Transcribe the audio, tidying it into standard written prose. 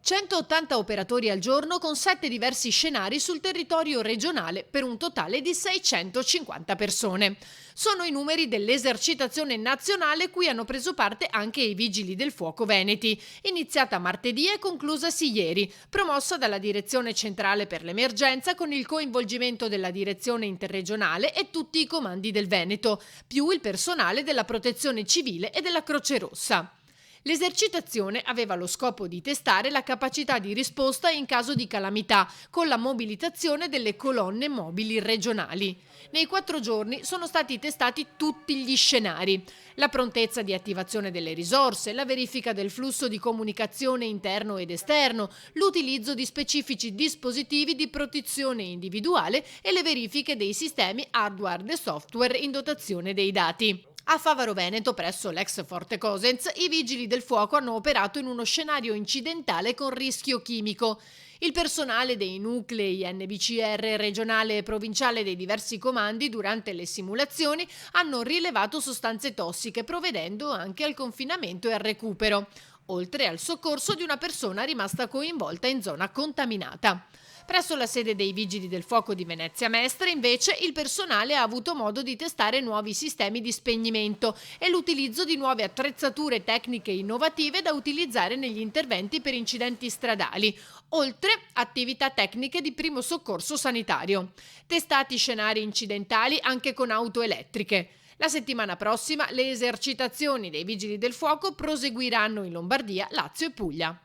180 operatori al giorno con 7 diversi scenari sul territorio regionale per un totale di 650 persone. Sono i numeri dell'esercitazione nazionale cui hanno preso parte anche i Vigili del Fuoco veneti, iniziata martedì e conclusasi ieri, promossa dalla Direzione Centrale per l'Emergenza con il coinvolgimento della Direzione Interregionale e tutti i comandi del Veneto, più il personale della Protezione Civile e della Croce Rossa. L'esercitazione aveva lo scopo di testare la capacità di risposta in caso di calamità, con la mobilitazione delle colonne mobili regionali. Nei 4 giorni sono stati testati tutti gli scenari: la prontezza di attivazione delle risorse, la verifica del flusso di comunicazione interno ed esterno, l'utilizzo di specifici dispositivi di protezione individuale e le verifiche dei sistemi hardware e software in dotazione dei dati. A Favaro Veneto, presso l'ex Forte Cosens, i vigili del fuoco hanno operato in uno scenario incidentale con rischio chimico. Il personale dei nuclei NBCR regionale e provinciale dei diversi comandi durante le simulazioni hanno rilevato sostanze tossiche, provvedendo anche al confinamento e al recupero, oltre al soccorso di una persona rimasta coinvolta in zona contaminata. Presso la sede dei Vigili del Fuoco di Venezia Mestre, invece, il personale ha avuto modo di testare nuovi sistemi di spegnimento e l'utilizzo di nuove attrezzature tecniche innovative da utilizzare negli interventi per incidenti stradali, oltre attività tecniche di primo soccorso sanitario. Testati scenari incidentali anche con auto elettriche. La settimana prossima le esercitazioni dei Vigili del Fuoco proseguiranno in Lombardia, Lazio e Puglia.